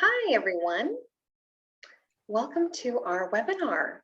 Hi, everyone. Welcome to our webinar.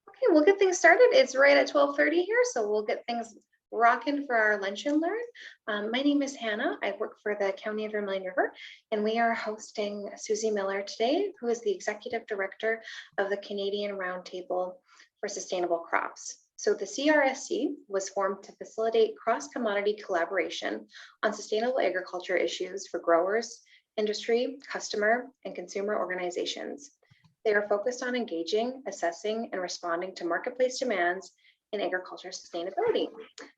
Okay, we'll get things started. It's right at 12:30 here, so we'll get things rocking for our Lunch and Learn. My name is Hannah. I work for the County of Vermilion River, and we are hosting Susie Miller today, who is the Executive Director of the Canadian Roundtable for Sustainable Crops. So the CRSC was formed to facilitate cross-commodity collaboration on sustainable agriculture issues for growers, industry, customer, and consumer organizations. They are focused on engaging, assessing, and responding to marketplace demands in agriculture sustainability.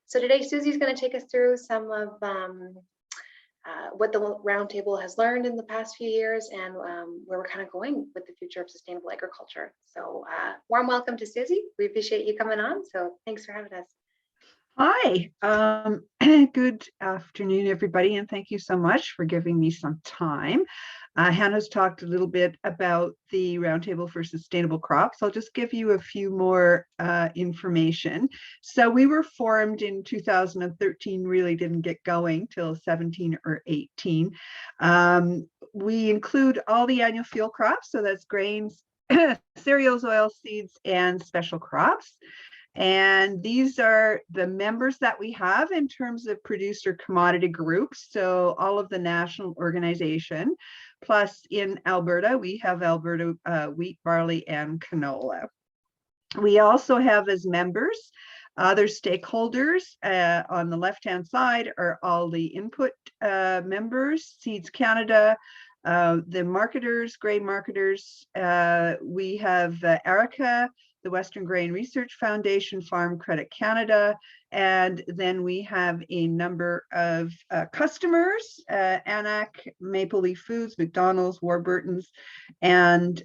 So today, Susie's going to take us through some of what the Roundtable has learned in the past few years and where we're kind of going with the future of sustainable agriculture. So warm welcome to Susie. We appreciate you coming on. So thanks for having us. Hi, good afternoon, everybody, and thank you so much for giving me some time. Hannah's talked a little bit about the Roundtable for Sustainable Crops. I'll just give you a few more information. So we were formed in 2013, really didn't get going till 17 or 18. We include all the annual fuel crops, so that's grains, cereals, oilseeds, and special crops. And these are the members that we have in terms of producer commodity groups. So all of the national organization, plus in Alberta, we have Alberta wheat, barley, and canola. We also have as members other stakeholders. On the left-hand side are all the input members, Seeds Canada, the marketers, grain marketers. We have ARICA, the Western Grain Research Foundation, Farm Credit Canada, and then we have a number of customers, ANAC, Maple Leaf Foods, McDonald's, Warburton's, and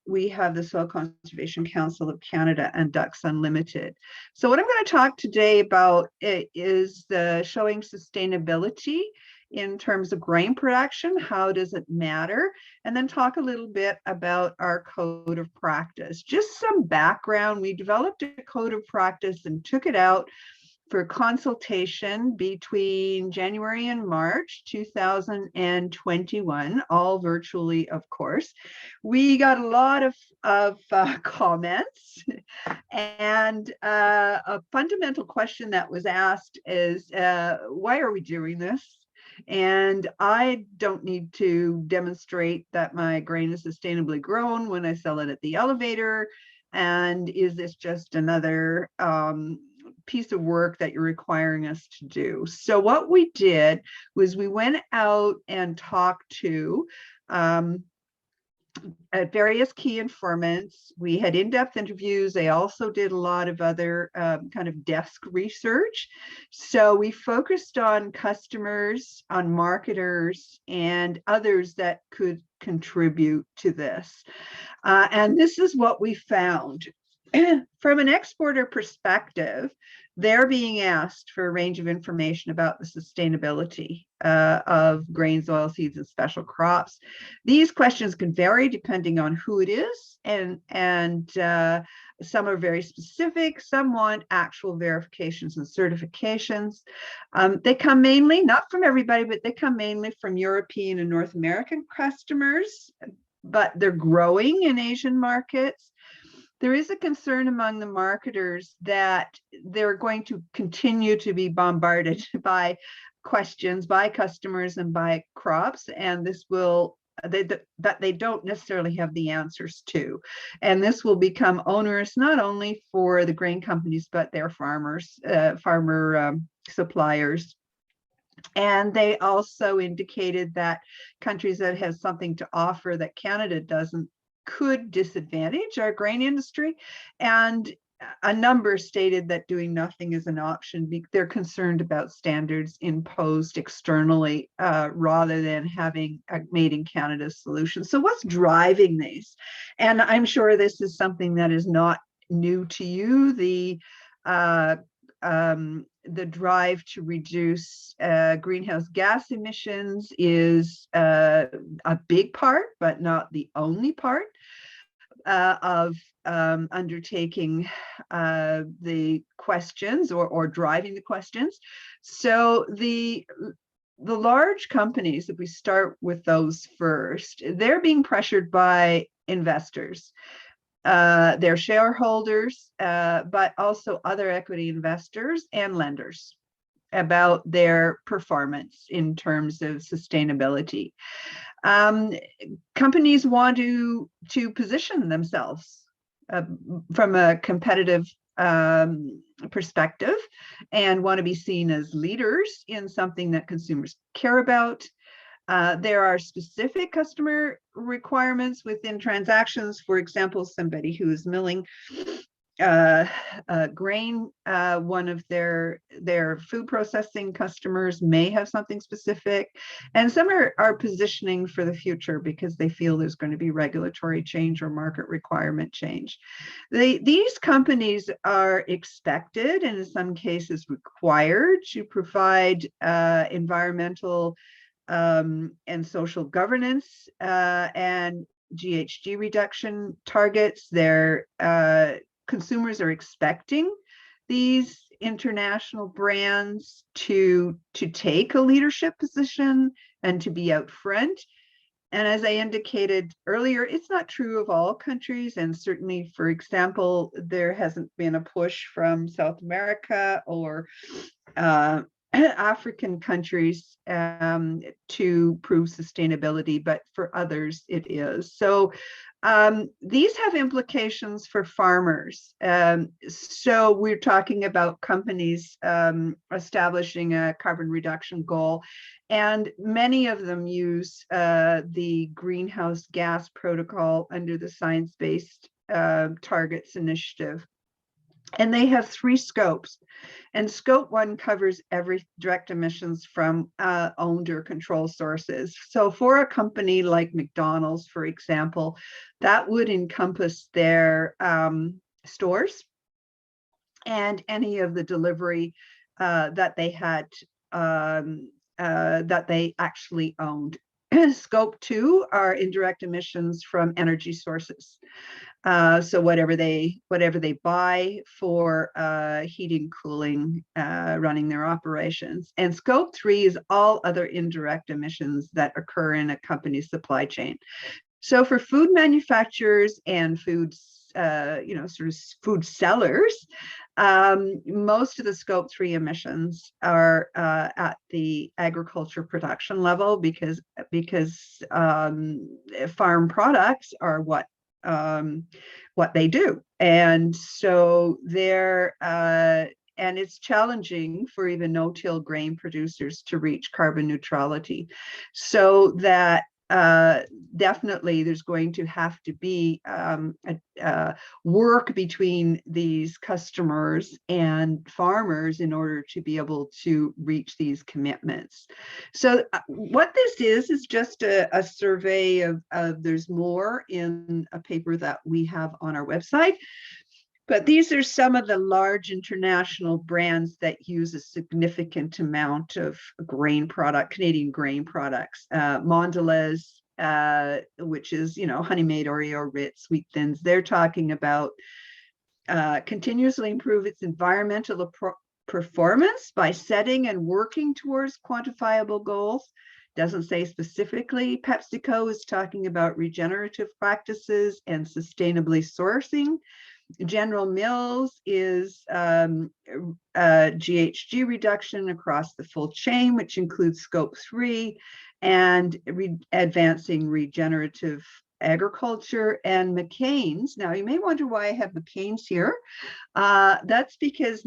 we have the Soil Conservation Council of Canada and Ducks Unlimited. So what I'm going to talk today about is showing sustainability in terms of grain production. How does it matter? And then talk a little bit about our code of practice. Just some background. We developed a code of practice and took it out for consultation between January and March 2021, all virtually, of course. We got a lot of comments, and a fundamental question that was asked is, why are we doing this? And I don't need to demonstrate that my grain is sustainably grown when I sell it at the elevator. And is this just another piece of work that you're requiring us to do? So what we did was we went out and talked to at various key informants. We had in-depth interviews. They also did a lot of other kind of desk research. So we focused on customers, on marketers, and others that could contribute to this. And this is what we found. From an exporter perspective, they're being asked for a range of information about the sustainability of grains, oilseeds, and special crops. These questions can vary depending on who it is, and some are very specific. Some want actual verifications and certifications. They come mainly, not from everybody, but they come mainly from European and North American customers, but they're growing in Asian markets. There is a concern among the marketers that they're going to continue to be bombarded by questions by customers and by crops, and this will that they don't necessarily have the answers to. And this will become onerous not only for the grain companies, but their farmer suppliers. And they also indicated that countries that have something to offer that Canada doesn't could disadvantage our grain industry, and a number stated that doing nothing is an option. They're concerned about standards imposed externally rather than having a made in Canada solution. So what's driving these? And I'm sure this is something that is not new to you. The drive to reduce greenhouse gas emissions is a big part, but not the only part. of undertaking the questions or driving the questions. So the large companies, if we start with those first, they're being pressured by investors, their shareholders, but also other equity investors and lenders about their performance in terms of sustainability. Companies want to position themselves from a competitive perspective and want to be seen as leaders in something that consumers care about. There are specific customer requirements within transactions. For example, somebody who is milling grain, one of their food processing customers may have something specific, and some are positioning for the future because they feel there's going to be regulatory change or market requirement change. These companies are expected, and in some cases required, to provide environmental and social governance and GHG reduction targets. Their consumers are expecting these international brands to take a leadership position and to be out front. And as I indicated earlier, it's not true of all countries. And certainly, for example, there hasn't been a push from South America or African countries to prove sustainability, but for others it is. So these have implications for farmers. So we're talking about companies establishing a carbon reduction goal, and many of them use the greenhouse gas protocol under the Science-Based Targets Initiative. And they have 3 scopes. And scope 1 covers every direct emissions from owned or controlled sources. So for a company like McDonald's, for example, that would encompass their stores and any of the delivery that they had, that they actually owned. Scope 2 are indirect emissions from energy sources. So whatever they buy for heating, cooling, running their operations. And scope 3 is all other indirect emissions that occur in a company's supply chain. So for food manufacturers and foods, sort of food sellers, most of the scope 3 emissions are at the agriculture production level because farm products are what they do. And so they're and it's challenging for even no-till grain producers to reach carbon neutrality. So that definitely there's going to have to be work between these customers and farmers in order to be able to reach these commitments. So what this is just a survey of there's more in a paper that we have on our website. But these are some of the large international brands that use a significant amount of Canadian grain products. Mondelez, which is, Honey Maid, Oreo, Ritz, Sweet Thins. They're talking about continuously improve its environmental performance by setting and working towards quantifiable goals. Doesn't say specifically. PepsiCo is talking about regenerative practices and sustainably sourcing. General Mills is GHG reduction across the full chain, which includes scope 3, and advancing regenerative agriculture. And McCain's, now you may wonder why I have McCain's here. That's because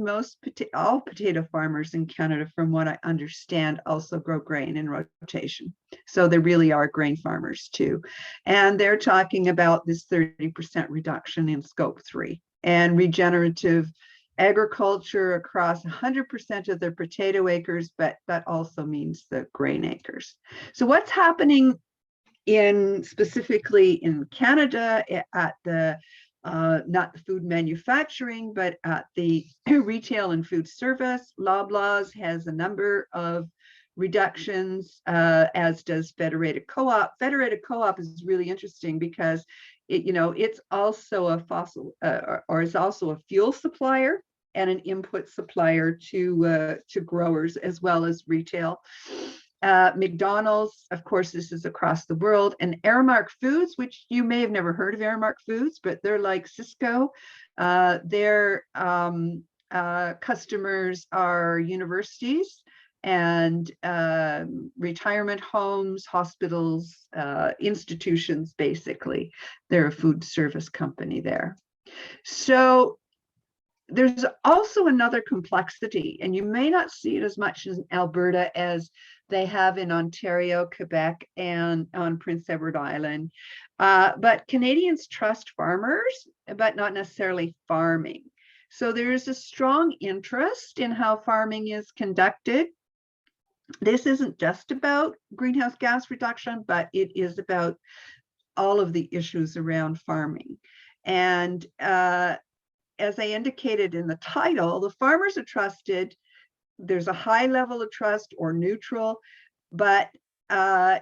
all potato farmers in Canada, from what I understand, also grow grain in rotation. So there really are grain farmers too. And they're talking about this 30% reduction in scope 3 and regenerative agriculture across 100% of their potato acres, but that also means the grain acres. So what's happening specifically in Canada at the not the food manufacturing, but at the retail and food service? Loblaws has a number of reductions, as does Federated Co-op. Federated Co-op is really interesting because it's also a fossil or is also a fuel supplier and an input supplier to growers as well as retail. McDonald's, of course, this is across the world, and Aramark Foods, which you may have never heard of Aramark Foods, but they're like Cisco. Their customers are universities and retirement homes, hospitals, institutions, basically. They're a food service company there. So there's also another complexity, and you may not see it as much in Alberta as they have in Ontario, Quebec, and on Prince Edward Island. But Canadians trust farmers, but not necessarily farming. So there is a strong interest in how farming is conducted. This isn't just about greenhouse gas reduction, but it is about all of the issues around farming. And as I indicated in the title, the farmers are trusted. There's a high level of trust or neutral, but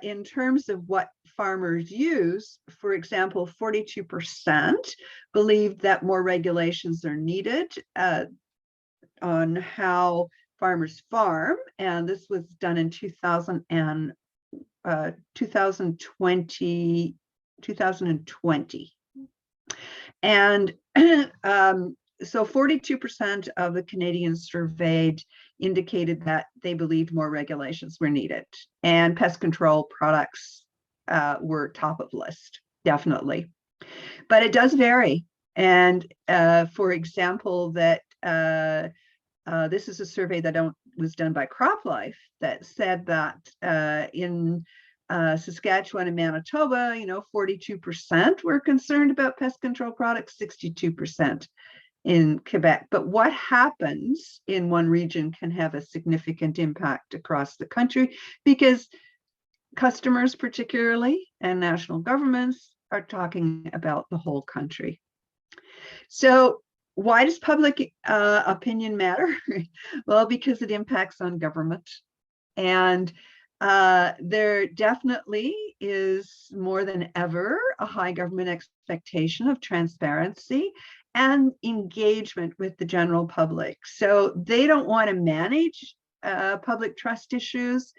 in terms of what farmers use, for example, 42% believe that more regulations are needed on how farmers farm, and this was done in 2020. And so 42% of the Canadians surveyed indicated that they believed more regulations were needed, and pest control products were top of list, definitely. But it does vary. And for example, that this is a survey that was done by CropLife that said that in Saskatchewan and Manitoba, 42% were concerned about pest control products, 62% in Quebec. But what happens in one region can have a significant impact across the country, because customers particularly and national governments are talking about the whole country. So why does public opinion matter? Well, because it impacts on government. And there definitely is more than ever a high government expectation of transparency and engagement with the general public. So they don't want to manage public trust issues.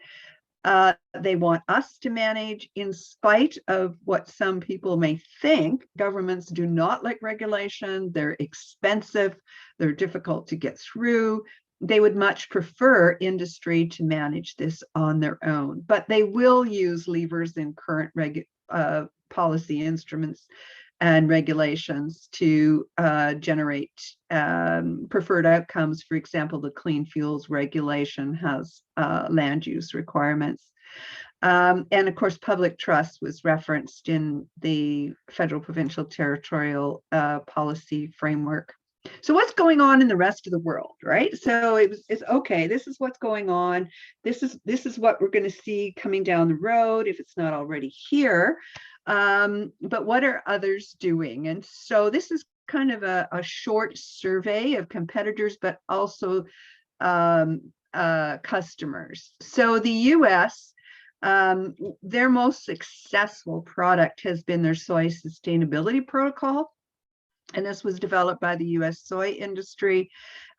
They want us to manage, in spite of what some people may think. Governments do not like regulation. They're expensive. They're difficult to get through. They would much prefer industry to manage this on their own, but they will use levers in current policy instruments and regulations to generate preferred outcomes. For example, the Clean Fuels Regulation has land use requirements. And of course, public trust was referenced in the federal, provincial, territorial policy framework. So what's going on in the rest of the world, right? So it's okay. This is what's going on. This is what we're going to see coming down the road if it's not already here. But what are others doing? And so this is kind of a short survey of competitors, but also customers. So the US, their most successful product has been their soy sustainability protocol. And this was developed by the US soy industry.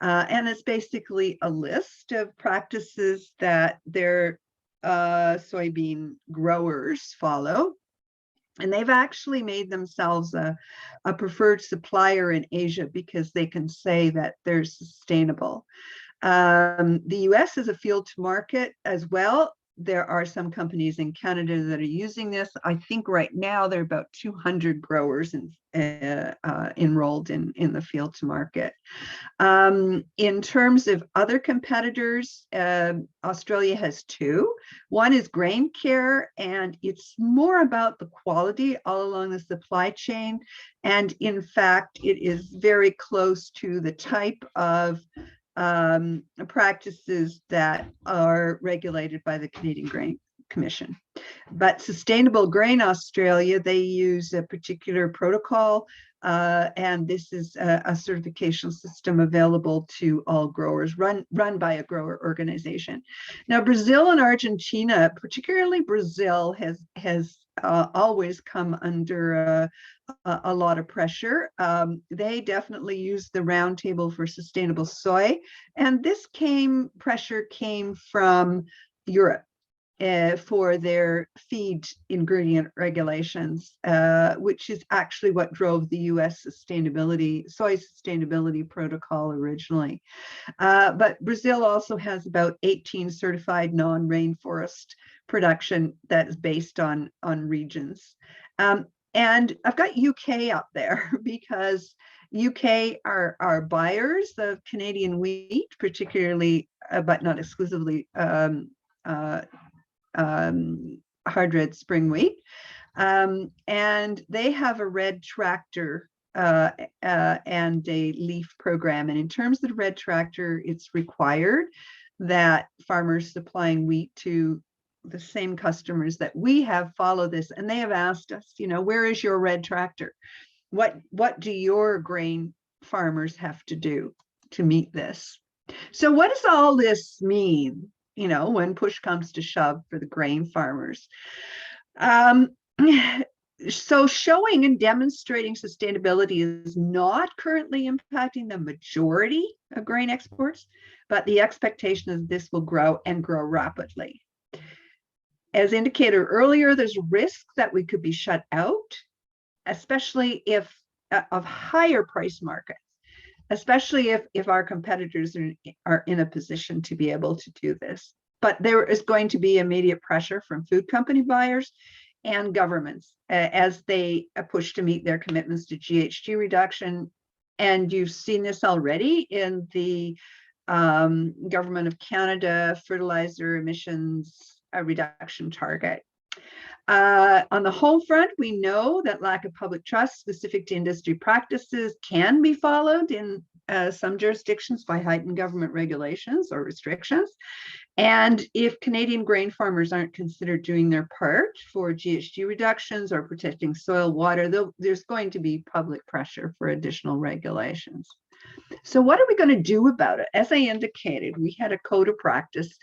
And it's basically a list of practices that their soybean growers follow. And they've actually made themselves a preferred supplier in Asia because they can say that they're sustainable. The US is a field to market as well. There are some companies in Canada that are using this. I think right now there are about 200 growers enrolled in the field to market. In terms of other competitors, Australia has two. One is Grain Care, and it's more about the quality all along the supply chain. And in fact, it is very close to the type of practices that are regulated by the Canadian Grain Commission. But Sustainable Grain Australia, they use a particular protocol, and this is a certification system available to all growers, run by a grower organization. Now, Brazil and Argentina, particularly Brazil, has always come under a lot of pressure. They definitely used the Roundtable for Sustainable Soy, and this pressure came from Europe for their feed ingredient regulations, which is actually what drove the U.S. soy sustainability protocol originally. But Brazil also has about 18 certified non-rainforest production that is based on regions. And I've got UK up there because UK are buyers of Canadian wheat, particularly, but not exclusively, hard red spring wheat. And they have a red tractor and a leaf program. And in terms of the red tractor, it's required that farmers supplying wheat to the same customers that we have follow this. And they have asked us, where is your red tractor? What do your grain farmers have to do to meet this? So what does all this mean, when push comes to shove for the grain farmers? So showing and demonstrating sustainability is not currently impacting the majority of grain exports, but the expectation is this will grow and grow rapidly. As indicated earlier, there's risk that we could be shut out, especially if of higher price markets, especially if our competitors are in a position to be able to do this. But there is going to be immediate pressure from food company buyers and governments as they push to meet their commitments to GHG reduction. And you've seen this already in the Government of Canada fertilizer emissions reduction target. On the home front, we know that lack of public trust specific to industry practices can be followed in some jurisdictions by heightened government regulations or restrictions. And if Canadian grain farmers aren't considered doing their part for GHG reductions or protecting soil, water, there's going to be public pressure for additional regulations. So what are we going to do about it? As I indicated, we had a code of practice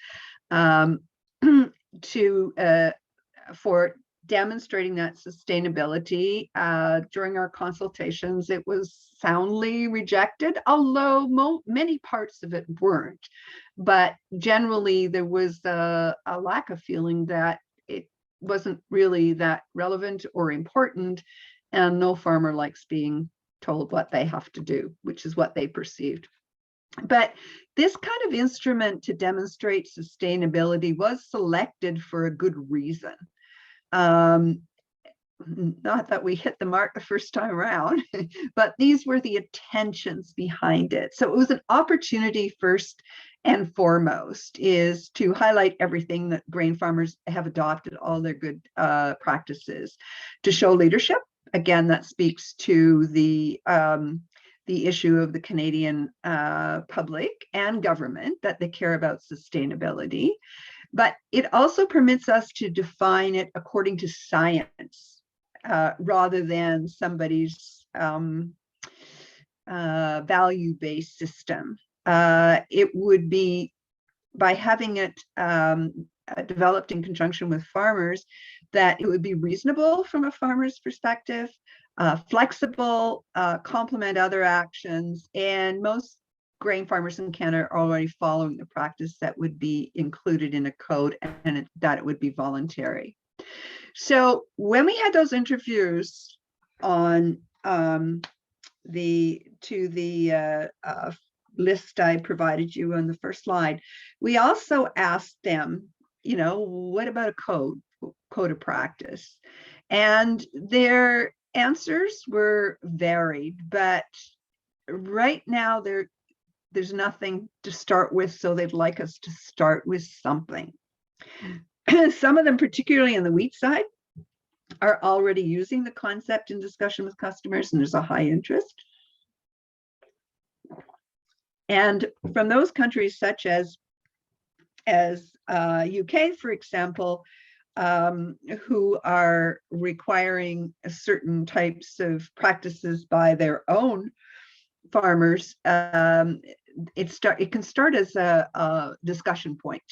for demonstrating that sustainability. During our consultations, it was soundly rejected, although many parts of it weren't. But generally, there was a lack of feeling that it wasn't really that relevant or important, and no farmer likes being told what they have to do, which is what they perceived. But this kind of instrument to demonstrate sustainability was selected for a good reason. Not that we hit the mark the first time around, but these were the intentions behind it. So it was an opportunity, first and foremost, is to highlight everything that grain farmers have adopted, all their good practices, to show leadership. Again, that speaks to the issue of the Canadian public and government, that they care about sustainability. But it also permits us to define it according to science, rather than somebody's value-based system. It would be, by having it developed in conjunction with farmers, that it would be reasonable from a farmer's perspective, flexible, complement other actions, and most grain farmers in Canada are already following the practice that would be included in a code, and that it would be voluntary. So when we had those interviews on the list I provided you on the first slide, we also asked them, what about a code of practice? And their answers were varied, but right now there's nothing to start with, so they'd like us to start with something. Some of them, particularly on the wheat side, are already using the concept in discussion with customers, and there's a high interest. And from those countries such as UK, for example, who are requiring certain types of practices by their own farmers, it can start as a discussion point.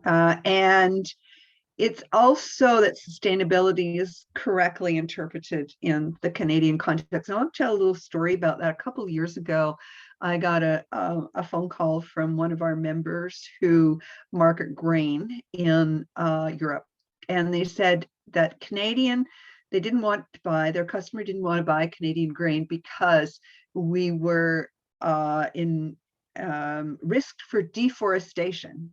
And it's also that sustainability is correctly interpreted in the Canadian context. And I'll tell a little story about that. A couple of years ago, I got a phone call from one of our members who market grain in Europe. And they said that they didn't want to buy, their customer didn't want to buy Canadian grain because we were in risk for deforestation.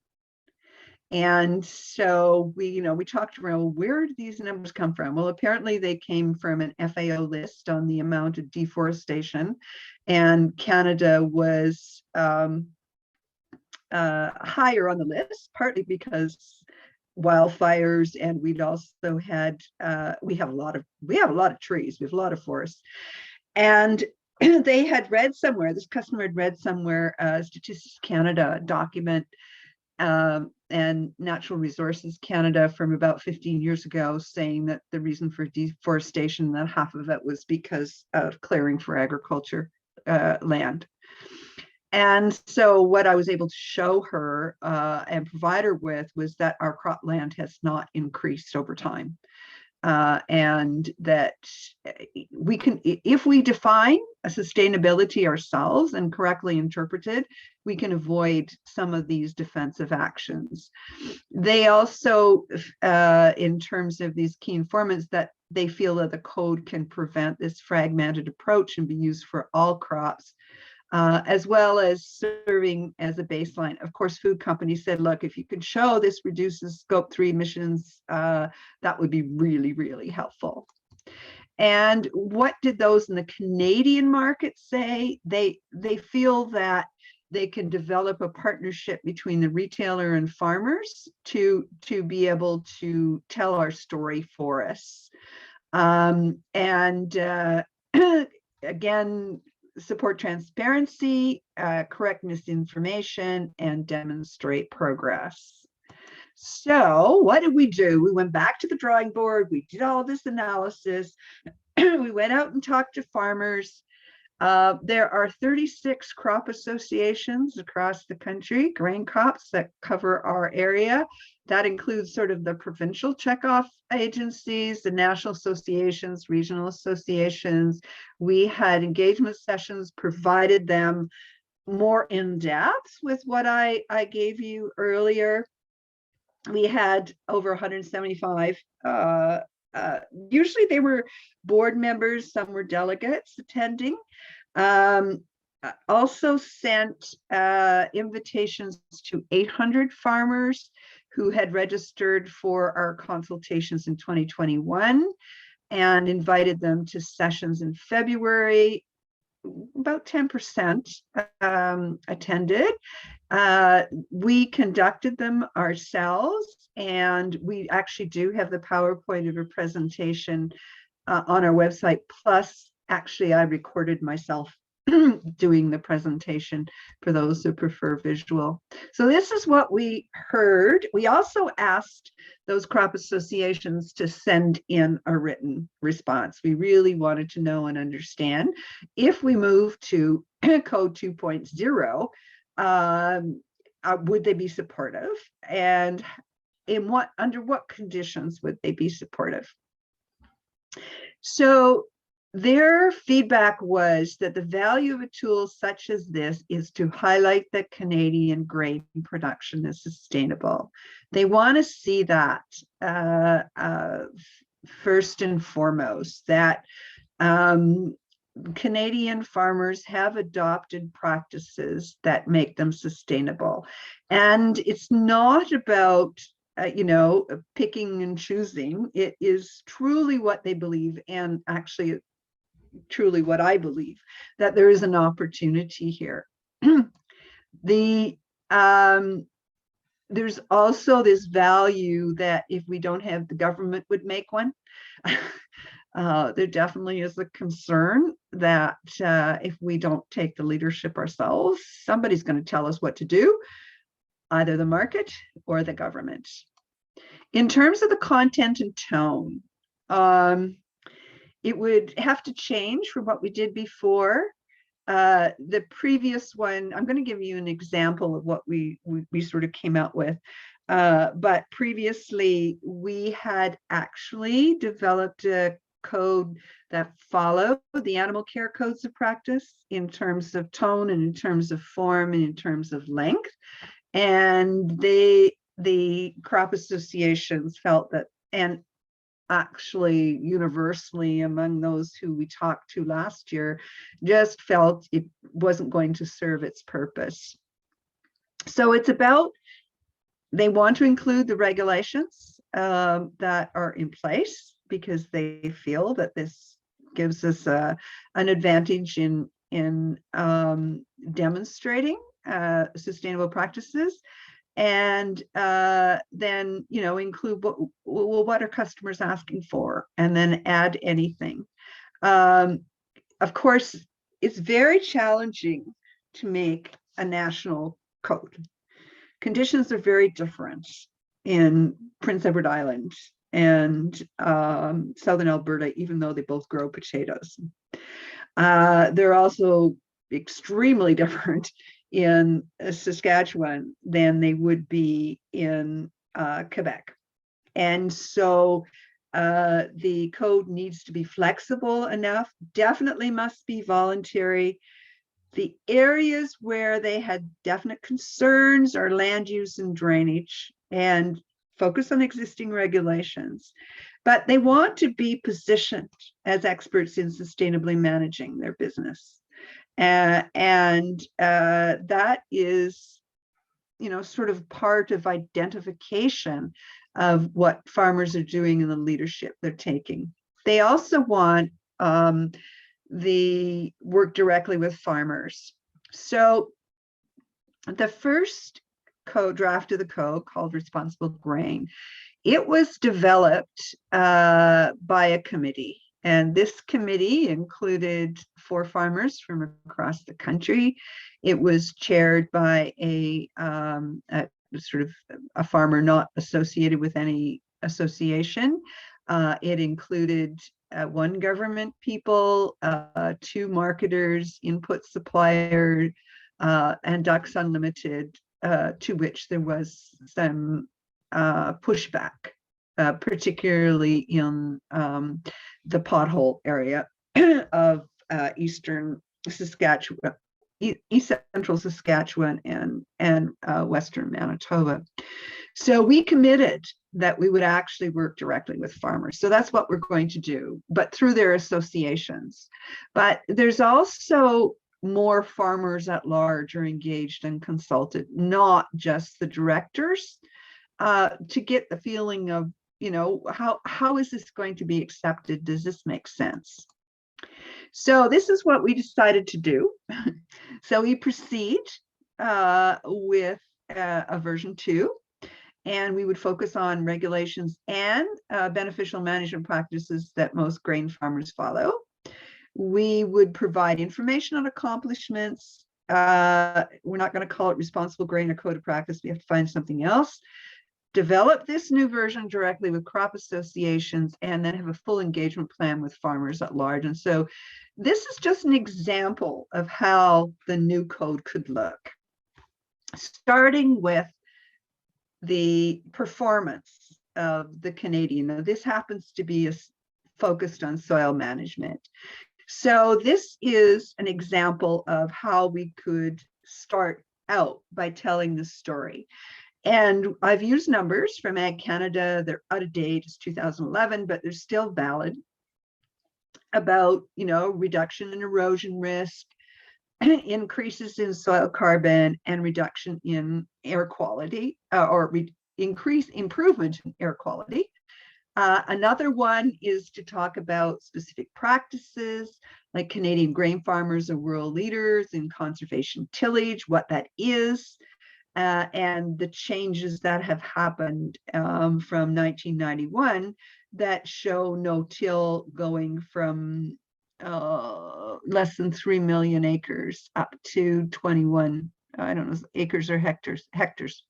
And so we talked around, where do these numbers come from? Well, apparently they came from an FAO list on the amount of deforestation, and Canada was higher on the list, partly because wildfires, and we'd also had we have a lot of trees, we have a lot of forests, and they had read somewhere, this customer had read somewhere, Statistics Canada document and Natural Resources Canada from about 15 years ago, saying that the reason for deforestation, that half of it was because of clearing for agriculture land. And so what I was able to show her and provide her with was that our cropland has not increased over time. And that we can, if we define a sustainability ourselves and correctly interpreted, we can avoid some of these defensive actions. They also, in terms of these key informants, that they feel that the code can prevent this fragmented approach and be used for all crops, as well as serving as a baseline. Of course, food companies said, look, if you could show this reduces scope 3 emissions, that would be really, really helpful. And what did those in the Canadian market say? They feel that they can develop a partnership between the retailer and farmers to be able to tell our story for us. Again, support transparency, correct misinformation, and demonstrate progress. So what did we do? We went back to the drawing board. We did all this analysis. We went out and talked to farmers. There are 36 crop associations across the country, grain crops, that cover our area. That includes sort of the provincial checkoff agencies, the national associations, regional associations. We had engagement sessions, provided them more in depth with what I gave you earlier. We had over 175. Usually they were board members, some were delegates attending. Also sent invitations to 800 farmers who had registered for our consultations in 2021 and invited them to sessions in February. About 10% attended. We conducted them ourselves, and we actually do have the PowerPoint of a presentation on our website. Plus, actually, I recorded myself doing the presentation for those who prefer visual. So this is what we heard. We also asked those crop associations to send in a written response. We really wanted to know and understand if we move to Code 2.0, would they be supportive, and under what conditions would they be supportive? So their feedback was that the value of a tool such as this is to highlight that Canadian grain production is sustainable. They want to see that first and foremost, that Canadian farmers have adopted practices that make them sustainable. And it's not about picking and choosing. It is truly what they believe, and actually truly what I believe, that there is an opportunity here. There's also this value that if we don't have, the government would make one. There definitely is a concern that if we don't take the leadership ourselves, somebody's going to tell us what to do, either the market or the government. In terms of the content and tone, it would have to change from what we did before. The previous one, I'm going to give you an example of what we sort of came out with. But previously we had actually developed a code that followed the animal care codes of practice in terms of tone and in terms of form and in terms of length. And the crop associations felt that, and actually universally among those who we talked to last year, just felt it wasn't going to serve its purpose. So it's about, they want to include the regulations that are in place because they feel that this gives us an advantage in demonstrating sustainable practices, and then include what are customers asking for, and then add anything. Of course, it's very challenging to make a national code. Conditions are very different in Prince Edward Island and southern Alberta, even though they both grow potatoes. They're also extremely different in Saskatchewan than they would be in Quebec. And so the code needs to be flexible enough, definitely must be voluntary. The areas where they had definite concerns are land use and drainage, and focus on existing regulations. But they want to be positioned as experts in sustainably managing their business. And that is, sort of part of identification of what farmers are doing and the leadership they're taking. They also want the work directly with farmers. So the first draft of the code, called Responsible Grain, it was developed by a committee. And this committee included 4 farmers from across the country. It was chaired by a sort of a farmer not associated with any association. It included 1 government people, 2 marketers, input supplier, and Ducks Unlimited, to which there was some pushback, particularly in the pothole area of eastern Saskatchewan, east central Saskatchewan, and western Manitoba. So we committed that we would actually work directly with farmers. So that's what we're going to do, but through their associations. But there's also more farmers at large are engaged and consulted, not just the directors, to get the feeling of, how is this going to be accepted? Does this make sense? So this is what we decided to do. So we proceed with a version 2, and we would focus on regulations and beneficial management practices that most grain farmers follow. We would provide information on accomplishments. We're not going to call it Responsible Grain or Code of Practice. We have to find something else. Develop this new version directly with crop associations, and then have a full engagement plan with farmers at large. And so this is just an example of how the new code could look, starting with the performance of the Canadian. Now, this happens to be focused on soil management. So this is an example of how we could start out by telling the story. And I've used numbers from Ag Canada. They're out of date, it's 2011, but they're still valid, about, reduction in erosion risk, increases in soil carbon, and reduction in air quality, or improvement in air quality. Another one is to talk about specific practices, like Canadian grain farmers are world leaders in conservation tillage, what that is, and the changes that have happened from 1991 that show no-till going from less than 3 million acres up to 21, I don't know, acres or hectares.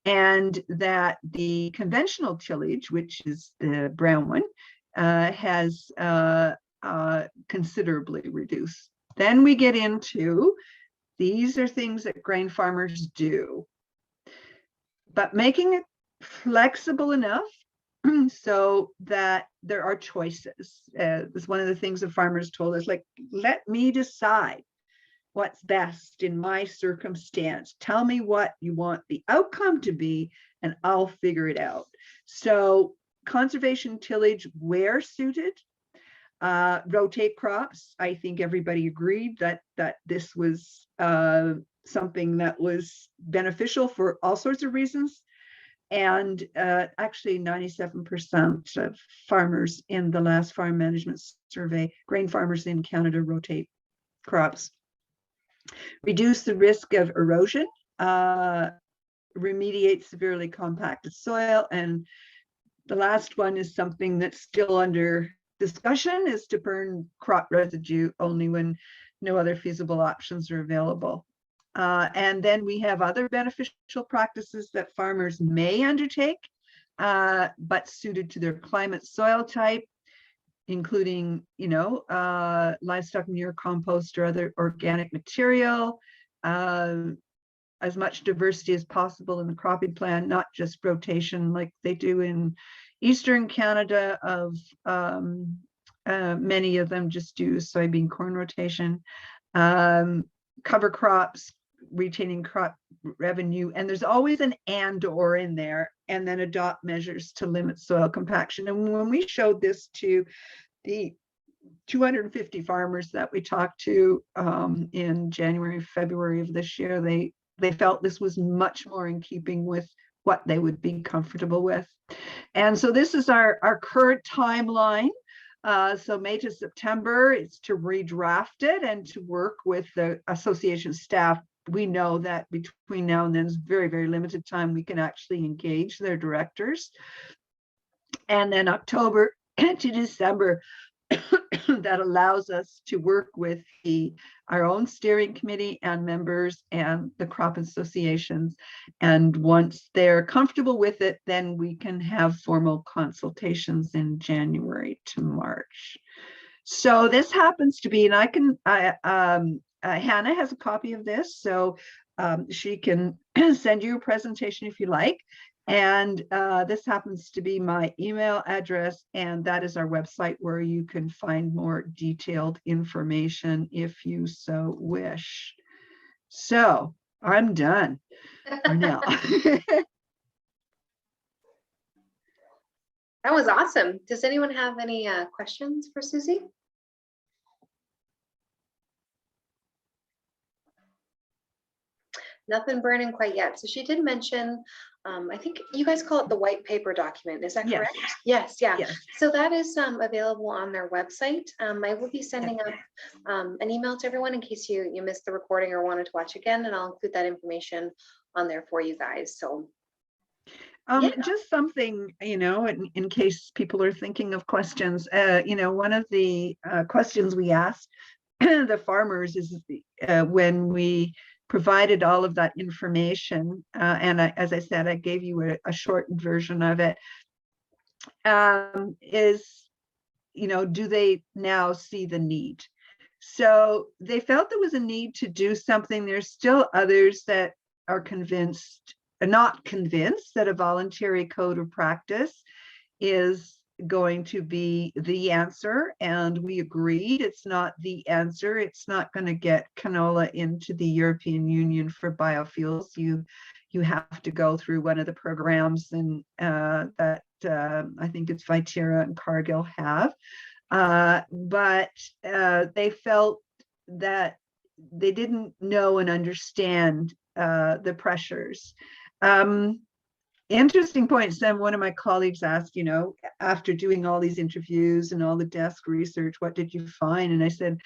And that the conventional tillage, which is the brown one, has considerably reduced. Then we get into, these are things that grain farmers do. but making it flexible enough so that there are choices. It's one of the things the farmers told us, like, let me decide what's best in my circumstance. Tell me what you want the outcome to be, and I'll figure it out. So conservation tillage where suited, rotate crops. I think everybody agreed that this was something that was beneficial for all sorts of reasons. And actually 97% of farmers in the last farm management survey, grain farmers in Canada, rotate crops. Reduce the risk of erosion, remediate severely compacted soil. And the last one is something that's still under discussion, is to burn crop residue only when no other feasible options are available. And then we have other beneficial practices that farmers may undertake, but suited to their climate, soil type, including, livestock manure, compost, or other organic material, as much diversity as possible in the cropping plan, not just rotation like they do in Eastern Canada. Of many of them just do soybean corn rotation, cover crops, retaining crop revenue, and there's always an and or in there, and then adopt measures to limit soil compaction. And when we showed this to the 250 farmers that we talked to in January, February of this year, they felt this was much more in keeping with what they would be comfortable with. And so this is our current timeline. So May to September, it's to redraft it and to work with the association staff. We know that between now and then is very, very limited time we can actually engage their directors. And then October to December, that allows us to work with our own steering committee and members and the crop associations. And once they're comfortable with it, then we can have formal consultations in January to March. So this happens to be, and Hannah has a copy of this, so she can send you a presentation if you like. And this happens to be my email address, and that is our website where you can find more detailed information if you so wish. So I'm done for now. That was awesome. Does anyone have any questions for Susie? Nothing burning quite yet. So she did mention, I think you guys call it the white paper document. Is that correct? Yes. Yeah. Yes. So that is available on their website. I will be sending up an email to everyone in case you missed the recording or wanted to watch again, and I'll include that information on there for you guys. So just something, in case people are thinking of questions, one of the questions we asked the farmers is when we provided all of that information, and as I said, I gave you a shortened version of it, is, do they now see the need? So they felt there was a need to do something. There's still others that are not convinced that a voluntary code of practice is going to be the answer, and we agreed it's not the answer. It's not going to get canola into the European Union for biofuels. You have to go through one of the programs, and that I think it's Viterra and Cargill have, but they felt that they didn't know and understand the pressures. Interesting point. Then one of my colleagues asked, after doing all these interviews and all the desk research, what did you find? And I said,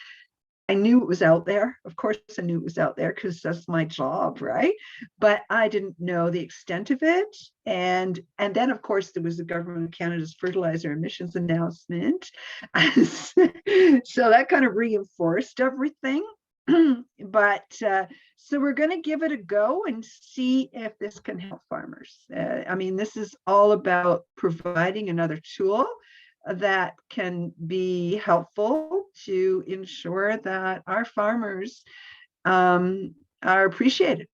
I knew it was out there. Of course I knew it was out there because that's my job, right? But I didn't know the extent of it. And then of course there was the Government of Canada's fertilizer emissions announcement. So that kind of reinforced everything. But so we're going to give it a go and see if this can help farmers. This is all about providing another tool that can be helpful to ensure that our farmers are appreciated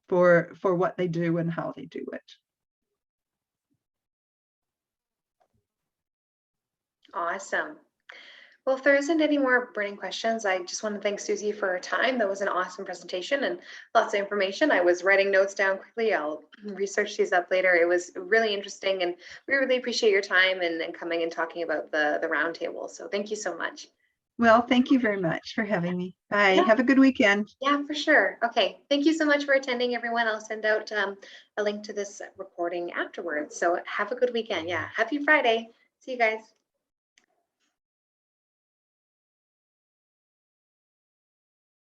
for what they do and how they do it. Awesome. Well, if there isn't any more burning questions, I just want to thank Susie for her time. That was an awesome presentation and lots of information. I was writing notes down quickly. I'll research these up later. It was really interesting, and we really appreciate your time and coming and talking about the roundtable. So thank you so much. Well, thank you very much for having me. Bye. Yeah, Have a good weekend. yeah, for sure. Okay, thank you so much for attending, everyone. I'll send out a link to this recording afterwards. So have a good weekend. Yeah, happy Friday. See you guys.